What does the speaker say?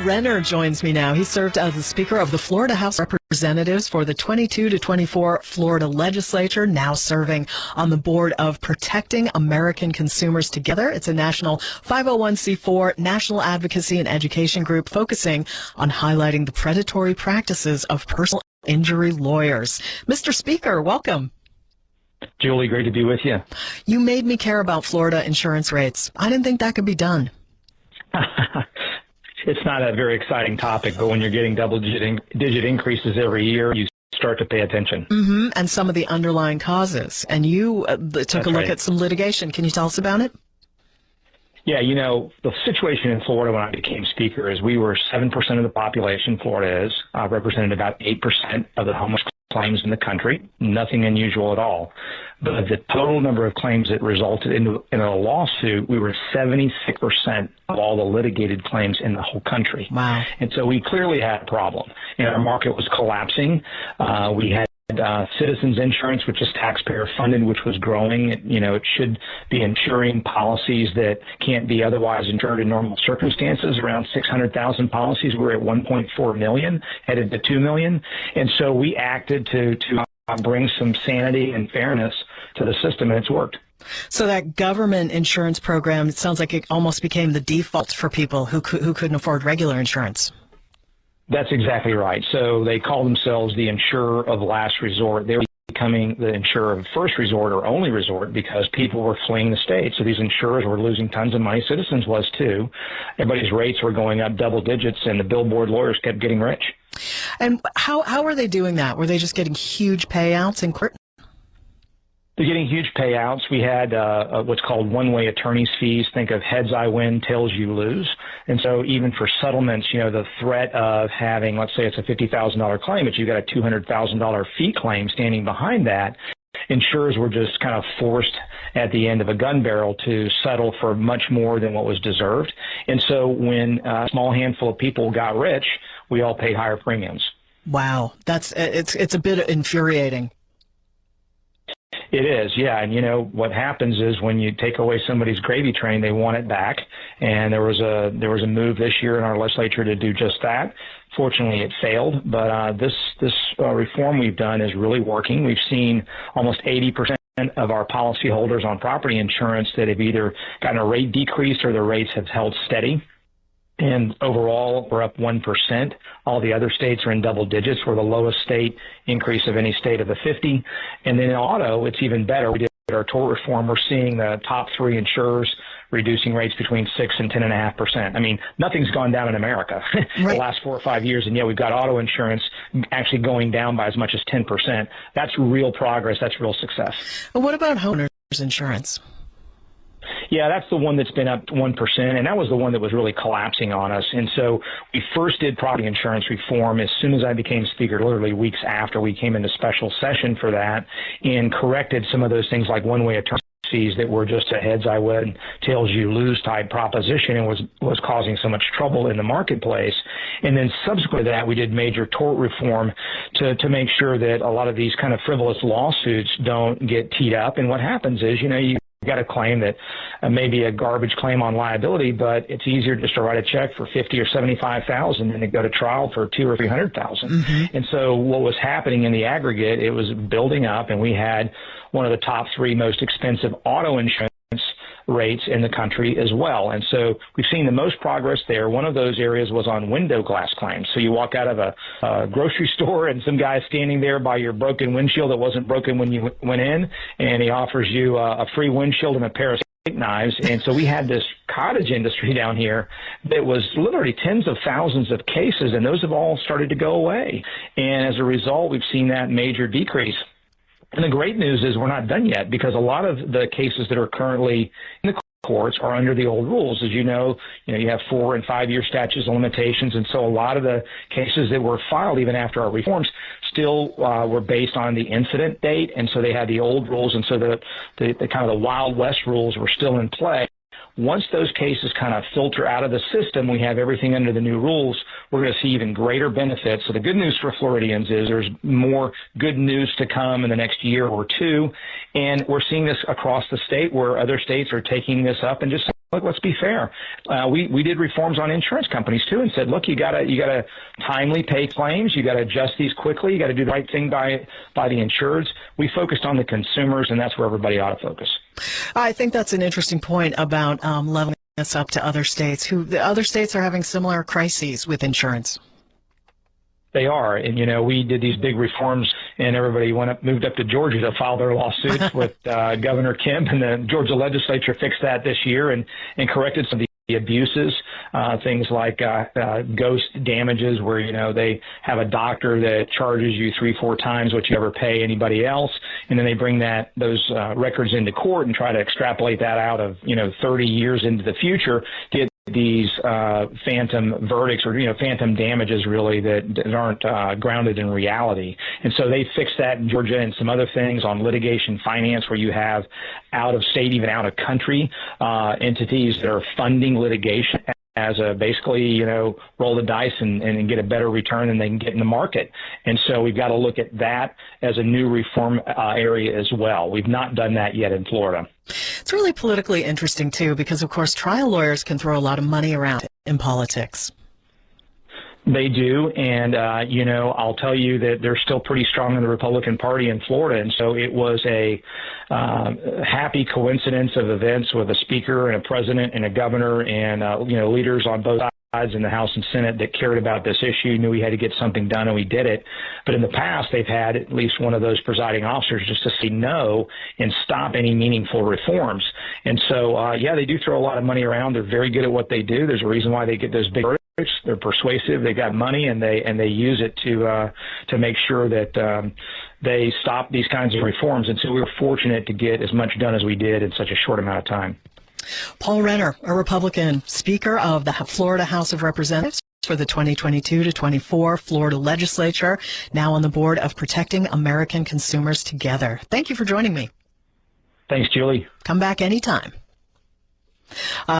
Renner joins me now. He served as the Speaker of the Florida House of Representatives for the 22 to 24 Florida legislature, now serving on the board of Protecting American Consumers Together. It's a national 501c4 national advocacy and education group focusing on highlighting the predatory practices of personal injury lawyers. Mr. Speaker, welcome. Julie, great to be with you. You made me care about Florida insurance rates. I didn't think that could be done. It's not a very exciting topic, but when you're getting double-digit increases every year, you start to pay attention. Mm-hmm. And some of the underlying causes. And you took a look at some litigation. Can you tell us about it? Yeah, you know, the situation in Florida when I became Speaker is we were 7% of the population. Florida is represented about 8% of the homeless claims in the country. Nothing unusual at all. But the total number of claims that resulted in a lawsuit, we were 76% of all the litigated claims in the whole country. Wow. And so we clearly had a problem. And our market was collapsing. We had citizens insurance, which is taxpayer funded, which was growing. You know, it should be insuring policies that can't be otherwise insured in normal circumstances. Around 600,000 policies. We're at 1.4 million, headed to 2 million. And so we acted to bring some sanity and fairness to the system, and it's worked. So that government insurance program, it sounds like it almost became the default for people who couldn't afford regular insurance. That's exactly right. So they call themselves the insurer of last resort. They're becoming the insurer of first resort or only resort because people were fleeing the state. So these insurers were losing tons of money. Citizens was too. Everybody's rates were going up double digits, and the billboard lawyers kept getting rich. And how were they doing that? Were they just getting huge payouts in court? They're getting huge payouts. We had what's called one-way attorney's fees. Think of heads I win, tails you lose. And so even for settlements, you know, the threat of having, let's say it's a $50,000 claim, but you got a $200,000 fee claim standing behind that, insurers were just kind of forced at the end of a gun barrel to settle for much more than what was deserved. And so when a small handful of people got rich, we all paid higher premiums. Wow. It's a bit infuriating. It is, yeah. And, you know, what happens is when you take away somebody's gravy train, they want it back. And there was a move this year in our legislature to do just that. Fortunately, it failed. But this reform we've done is really working. We've seen almost 80% of our policyholders on property insurance that have either gotten a rate decrease or their rates have held steady. And overall, we're up 1%. All the other states are in double digits. We're the lowest state increase of any state of the 50. And then in auto, it's even better. We did our tort reform. We're seeing the top three insurers reducing rates between 6 and 10.5%. I mean, nothing's gone down in America the last 4 or 5 years. And yet we've got auto insurance actually going down by as much as 10%. That's real progress. That's real success. Well, what about homeowners insurance? Yeah, that's the one that's been up 1%, and that was the one that was really collapsing on us. And so we first did property insurance reform as soon as I became Speaker, literally weeks after we came into special session for that, and corrected some of those things like one-way attorney fees that were just a heads I win, tails you lose type proposition and was causing so much trouble in the marketplace. And then subsequent to that, we did major tort reform to make sure that a lot of these kind of frivolous lawsuits don't get teed up. And what happens is, you know, you got a claim that may be a garbage claim on liability, but it's easier just to write a check for $50,000 or $75,000 than to go to trial for $200,000 or $300,000. Mm-hmm. And so what was happening in the aggregate, it was building up, and we had one of the top three most expensive auto insurance rates in the country as well. And so we've seen the most progress there. One of those areas was on window glass claims. So you walk out of a grocery store and some guy's standing there by your broken windshield that wasn't broken when you went in, and he offers you a free windshield and a pair of steak knives. And so we had this cottage industry down here that was literally tens of thousands of cases, and those have all started to go away. And as a result, we've seen that major decrease. And the great news is we're not done yet, because a lot of the cases that are currently in the courts are under the old rules. As you know, you have 4 and 5 year statutes of limitations. And so a lot of the cases that were filed even after our reforms still were based on the incident date. And so they had the old rules. And so the kind of the Wild West rules were still in play. Once those cases kind of filter out of the system, we have everything under the new rules, we're going to see even greater benefits. So the good news for Floridians is there's more good news to come in the next year or two. And we're seeing this across the state where other states are taking this up and just look, let's be fair. We did reforms on insurance companies too, and said, look, you gotta timely pay claims, you gotta adjust these quickly, you gotta do the right thing by the insureds. We focused on the consumers, and that's where everybody ought to focus. I think that's an interesting point about leveling this up to other states. The other states are having similar crises with insurance. They are, and we did these big reforms, and everybody moved up to Georgia to file their lawsuits with Governor Kemp, and the Georgia legislature fixed that this year and corrected some of the abuses, things like ghost damages, where they have a doctor that charges you 3-4 times what you ever pay anybody else, and then they bring those records into court and try to extrapolate that out of 30 years into the future to get these phantom verdicts or phantom damages really that aren't grounded in reality. And so they fixed that in Georgia, and some other things on litigation finance where you have out of state, even out of country entities that are funding litigation as a basically, roll the dice and get a better return than they can get in the market. And so we've got to look at that as a new reform area as well. We've not done that yet in Florida. It's really politically interesting, too, because, of course, trial lawyers can throw a lot of money around in politics. They do, and, I'll tell you that they're still pretty strong in the Republican Party in Florida, and so it was a happy coincidence of events with a speaker and a president and a governor and, leaders on both sides in the House and Senate that cared about this issue, knew we had to get something done, and we did it. But in the past, they've had at least one of those presiding officers just to say no and stop any meaningful reforms. And so, they do throw a lot of money around. They're very good at what they do. There's a reason why they get those big verdicts. They're persuasive. They got money, and they use it to make sure that they stop these kinds of reforms. And so we were fortunate to get as much done as we did in such a short amount of time. Paul Renner, a Republican, Speaker of the Florida House of Representatives for the 2022 to 24 Florida legislature, now on the board of Protecting American Consumers Together. Thank you for joining me. Thanks, Julie. Come back anytime.